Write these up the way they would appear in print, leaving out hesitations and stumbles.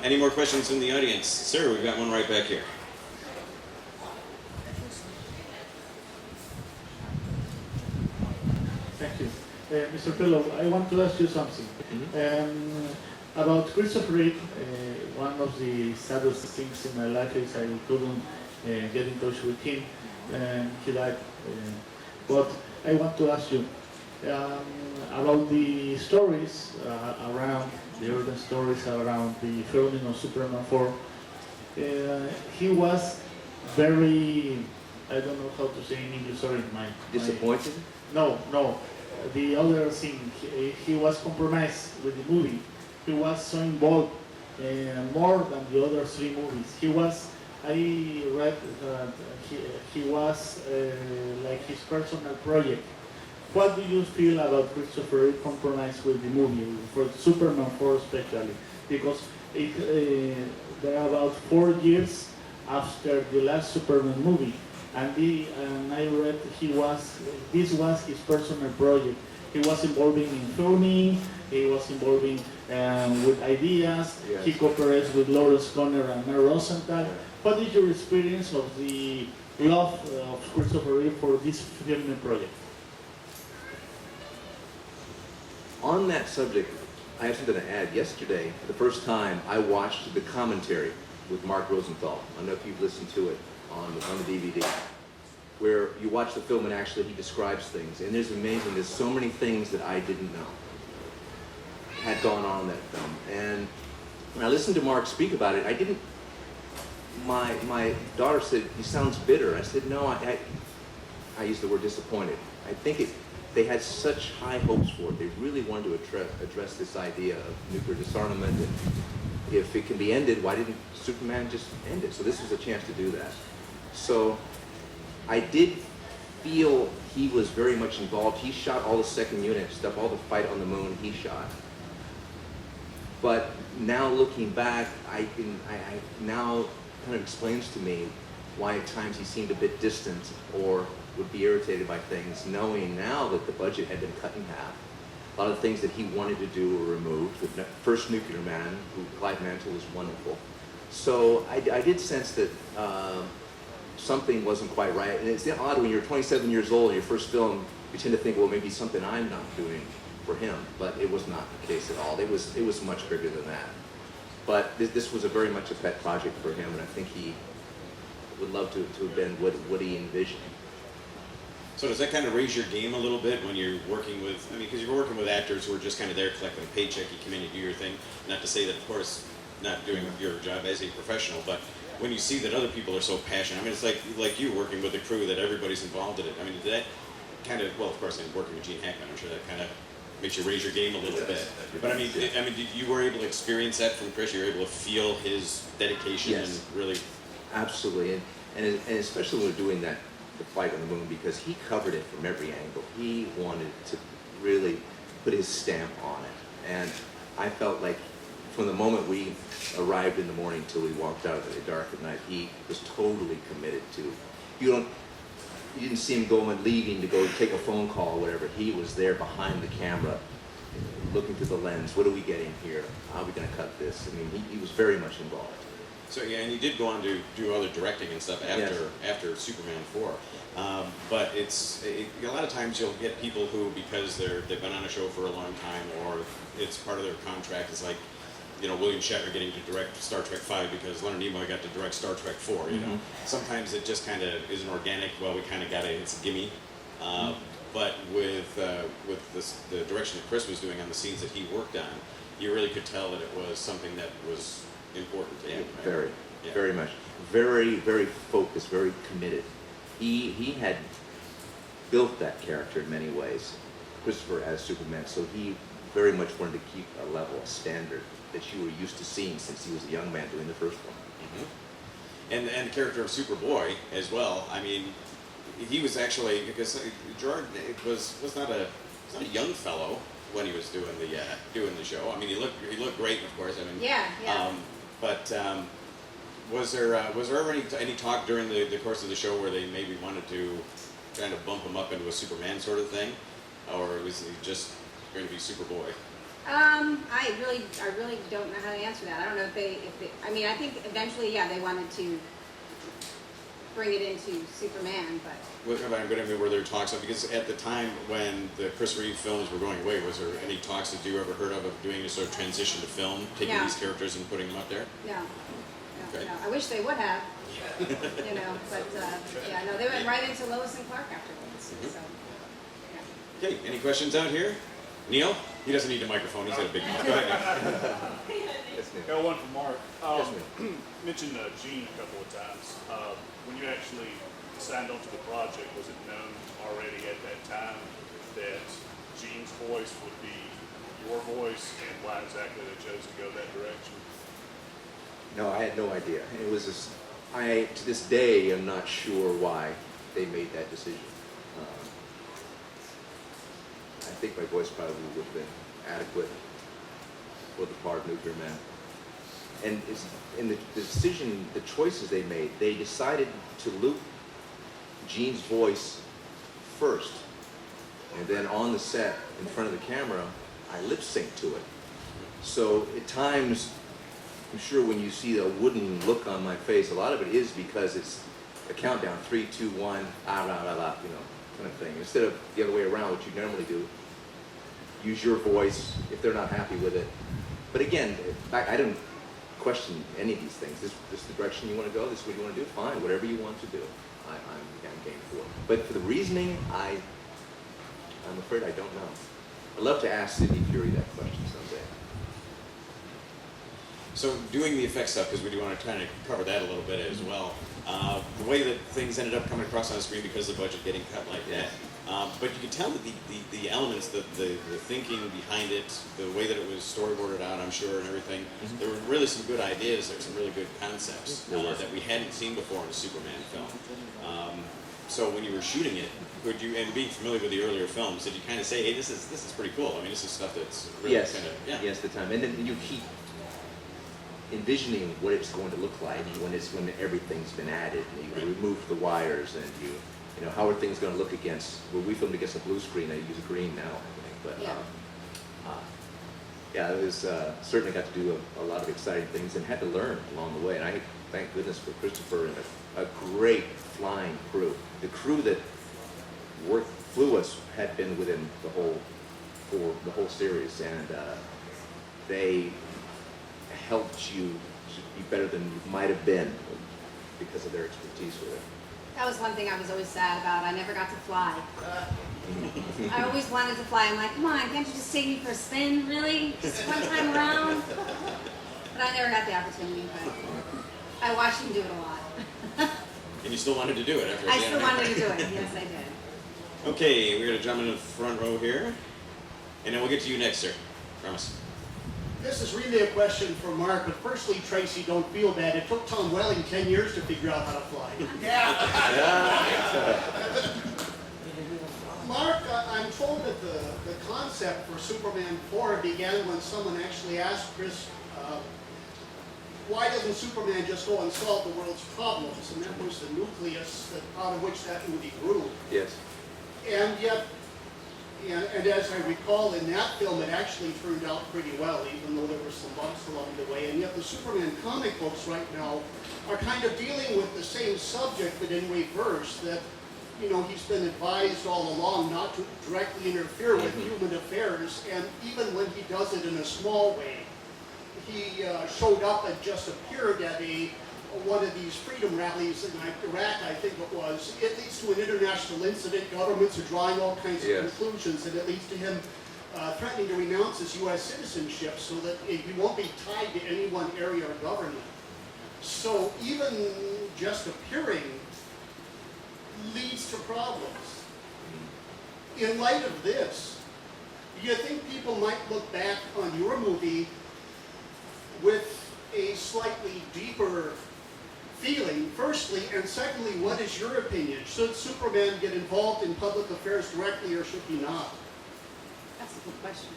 Any more questions from the audience? Sir, we've got one right back here. Thank you. Mr. Pillow, I want to ask you something. About Christopher Reeve, one of the saddest things in my life is I couldn't get in touch with him, and he died. But I want to ask you about the stories around, the early stories around the filming of Superman 4. He was very, I don't know how to say in English, sorry. Disappointed? No. The other thing, he was compromised with the movie. He was so involved more than the other three movies. I read that he was like his personal project. What do you feel about Christopher Reeve compromise with the movie, for Superman 4 especially? Because there are about 4 years after the last Superman movie. And I read this was his personal project. He was involving in filming, he was involving with ideas, yes. He cooperates with Lawrence Conner and Mel Rosenthal. What is your experience of the love of Christopher Reeve for this filming project? On that subject, I have something to add. Yesterday, for the first time, I watched the commentary with Mark Rosenthal. I don't know if you've listened to it on the DVD, where you watch the film and actually he describes things. And there's amazing, there's so many things that I didn't know had gone on in that film. And when I listened to Mark speak about it, my daughter said, "He sounds bitter." I said, no, I used the word disappointed. I think they had such high hopes for it. They really wanted to address this idea of nuclear disarmament, and if it can be ended, why didn't Superman just end it? So this was a chance to do that. So I did feel he was very much involved. He shot all the second unit stuff, all the fight on the moon he shot. But now looking back, now kind of explains to me why at times he seemed a bit distant or would be irritated by things, knowing now that the budget had been cut in half. A lot of the things that he wanted to do were removed. The first Nuclear Man, who Clive Mantle was wonderful. So I did sense that something wasn't quite right. And it's odd when you're 27 years old, your first film, you tend to think, well, maybe something I'm not doing for him. But it was not the case at all. It was much bigger than that. But this was very much a pet project for him, and I think he would love to have been what he envisioned. So does that kind of raise your game a little bit when you're working with, because you're working with actors who are just kind of there collecting a paycheck, you come in, you do your thing. Not to say that, of course, not doing your job as a professional, but when you see that other people are so passionate, it's like you working with a crew that everybody's involved in it. Did that kind of, well, of course, I'm working with Gene Hackman, I'm sure that kind of makes you raise your game a little bit. But you were able to experience that from Chris. You were able to feel his dedication. Yes. And really. Absolutely, and especially when we're doing the fight on the moon, because he covered it from every angle. He wanted to really put his stamp on it, and I felt like from the moment we arrived in the morning till we walked out of the dark at night, he was totally committed to. You didn't see him going, leaving to go take a phone call or whatever. He was there behind the camera, looking through the lens. What are we getting here? How are we going to cut this? He was very much involved. So yeah, and you did go on to do other directing and stuff after Superman 4. But a lot of times you'll get people who, because they've been on a show for a long time, or it's part of their contract, it's like, William Shatner getting to direct Star Trek 5 because Leonard Nimoy got to direct Star Trek 4, Sometimes it just kind of is an organic, well, we kind of got it, it's a gimme. But with the direction that Chris was doing on the scenes that he worked on, you really could tell that it was something that was important to him. Right? Very much. Very, very focused, very committed. He had built that character in many ways, Christopher as Superman, so he very much wanted to keep a level, a standard that you were used to seeing since he was a young man doing the first one. Mm-hmm. And the character of Superboy as well. He was actually, because Gerard was not a young fellow when he was doing the show. He looked great, of course. Yeah. But was there ever any talk during the course of the show where they maybe wanted to kind of bump him up into a Superman sort of thing, or was he just going to be Superboy? I really don't know how to answer that. I don't know if they, I mean, I think eventually, yeah, they wanted to bring it into Superman, but. Were there talks of, because at the time when the Chris Reeve films were going away, was there any talks that you ever heard of doing a sort of transition to film, taking No. these characters and putting them up there? No, Okay. no. I wish they would have, you know, but, yeah, no, they went right into Lois and Clark afterwards, so, yeah. Okay, any questions out here? Neil? He doesn't need a microphone, he's got a big mouth. Go ahead. Yes, Neil. Got one for Mark. Yes, ma'am. Mentioned Gene a couple of times. When you actually signed on to the project, was it known already at that time that Gene's voice would be your voice, and why exactly they chose to go that direction? No, I had no idea. It was to this day, am not sure why they made that decision. I think my voice probably would have been adequate for the part of Nuclear Man. And in the decision, the choices they made, they decided to loop Gene's voice first, and then on the set, in front of the camera, I lip sync to it. So at times, I'm sure when you see the wooden look on my face, a lot of it is because it's a countdown, 3, 2, 1, ah, la, la, la, you know, kind of thing. Instead of the other way around, what you normally do, use your voice if they're not happy with it. But again, I didn't question any of these things. This is the direction you want to go, this is what you want to do, fine, whatever you want to do, I'm game for. But for the reasoning, I'm afraid I don't know. I'd love to ask Sidney Fury that question someday. So doing the effects stuff, because we do want to kind of cover that a little bit as well. The way that things ended up coming across on the screen because of the budget getting cut like that. But you could tell that the elements, the thinking behind it, the way that it was storyboarded out, I'm sure, and everything, there were really some good ideas, there were some really good concepts that we hadn't seen before in a Superman film. So when you were shooting it, could you, and being familiar with the earlier films, did you kind of say, hey, this is pretty cool? I mean, this is stuff that's really Yes, kind of, yeah. yes, the time. And then you keep envisioning what it's going to look like when everything's been added. And you remove the wires, and you know, how are things going to look against? Well, we filmed against a blue screen. I use a green now, I think. But yeah, it was certainly got to do a lot of exciting things and had to learn along the way. And I thank goodness for Christopher and a great flying crew. The crew that flew us had been within for the whole series, and they helped you to be better than you might have been because of their expertise with it. That was one thing I was always sad about. I never got to fly. I always wanted to fly. I'm like, come on, can't you just take me for a spin, really? Just one time around? But I never got the opportunity, but I watched him do it a lot. And you still wanted to do it after I still wanted to do it. Yes, I did. Okay, we're going to jump into the front row here. And then we'll get to you next, sir. Promise. This is really a question for Mark, but firstly, Tracy, don't feel bad. It took Tom Welling 10 years to figure out how to fly. Mark, I'm told that the concept for Superman 4 began when someone actually asked Chris, why doesn't Superman just go and solve the world's problems? And that was the nucleus out of which that movie grew. Yes. And yet, and as I recall, in that film, it actually turned out pretty well, even though there were some bumps along the way. And yet the Superman comic books right now are kind of dealing with the same subject, but in reverse, that, you know, he's been advised all along not to directly interfere with human affairs, and even when he does it in a small way, he showed up and just appeared at one of these freedom rallies in Iraq, I think it was. It leads to an international incident. Governments are drawing all kinds of conclusions, and it leads to him threatening to renounce his U.S. citizenship so that he won't be tied to any one area of government. So even just appearing leads to problems. In light of this, do you think people might look back on your movie with a slightly deeper feeling, firstly, and secondly, what is your opinion? Should Superman get involved in public affairs directly, or should he not? That's a good question.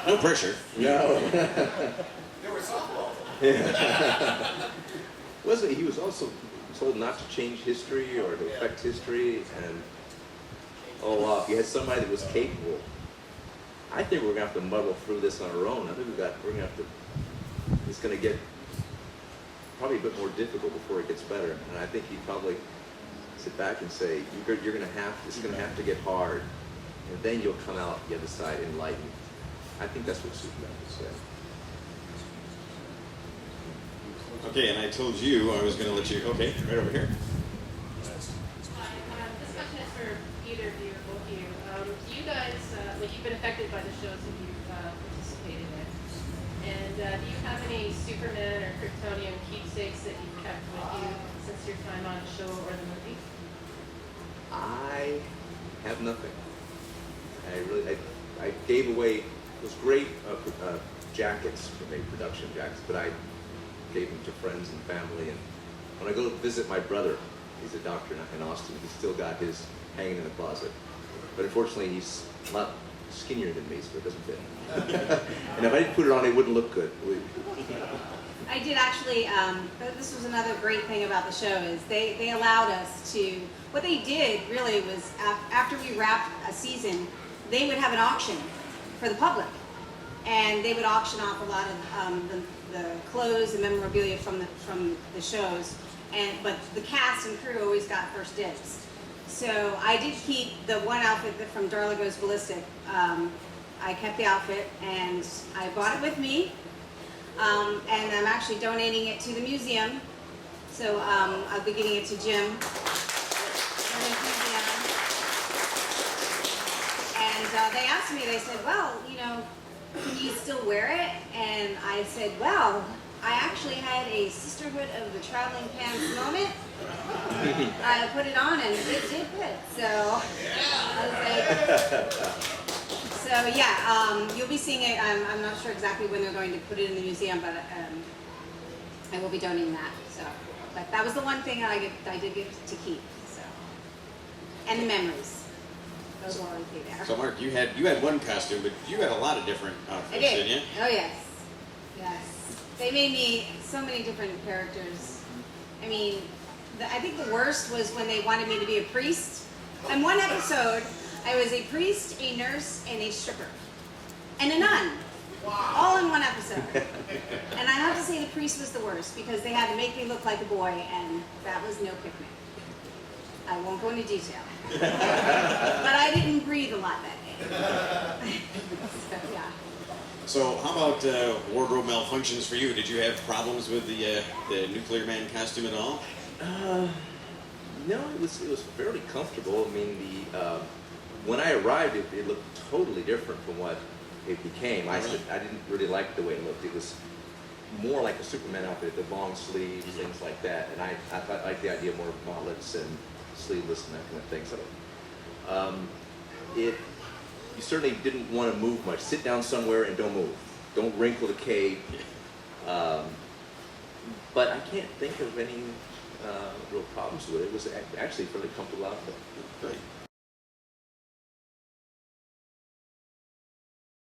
No pressure. No. There was softball. Wasn't he was also told not to change history or to affect history, and if you had somebody that was capable I think we're gonna have to muddle through this on our own. I think we're gonna have to. It's gonna get probably a bit more difficult before it gets better. And I think he'd probably sit back and say, you're gonna have. It's gonna have to get hard, and then you'll come out the other side enlightened. I think that's what Superman would say. Okay, and I told you I was going to let you. Okay, right over here. Hi, this question is for either of you or both of you. Do you guys, you've been affected by the shows that you've participated in, and do you have any Superman or Kryptonian keepsakes that you've kept with you since your time on the show or the movie? I have nothing. I gave away those great jackets for me, production jackets, but I gave them to friends and family. And when I go to visit my brother, he's a doctor in Austin, he's still got his hanging in the closet. But unfortunately, he's a lot skinnier than me, so it doesn't fit. And if I didn't put it on, it wouldn't look good. I did actually, this was another great thing about the show is they allowed us to, what they did really was after we wrapped a season, they would have an auction for the public. And they would auction off a lot of the clothes and memorabilia from the shows, but the cast and crew always got first dibs. So I did keep the one outfit from Darla Goes Ballistic. I kept the outfit and I brought it with me, and I'm actually donating it to the museum. So I'll be giving it to Jim. And they asked me, they said, well, you know, can you still wear it? And I said, well, I actually had a Sisterhood of the Traveling Pants moment. I put it on and it did fit. So I was like, so yeah, you'll be seeing it. I'm not sure exactly when they're going to put it in the museum, but I will be donating that. So, but that was the one thing I did get to keep. So, and the memories. Those will always be there. So Mark, you had one costume, but you had a lot of different outfits, I did. didn't you? Oh yes, yes. They made me so many different characters. I mean, I think the worst was when they wanted me to be a priest. In one episode, I was a priest, a nurse, and a stripper, and a nun, all in one episode. And I have to say the priest was the worst because they had to make me look like a boy, and that was no picnic. I won't go into detail. But I didn't breathe a lot that day. So, yeah. So how about wardrobe malfunctions for you? Did you have problems with the Nuclear Man costume at all? No, it was fairly comfortable. I mean, when I arrived, it looked totally different from what it became. I didn't really like the way it looked. It was more like a Superman outfit, the long sleeves, things like that. And I liked the idea more of gauntlets and sleeveless and that kind of thing. So you certainly didn't want to move much. Sit down somewhere and don't move. Don't wrinkle the cape. But I can't think of any real problems with it. It was actually a fairly comfortable outfit. Great.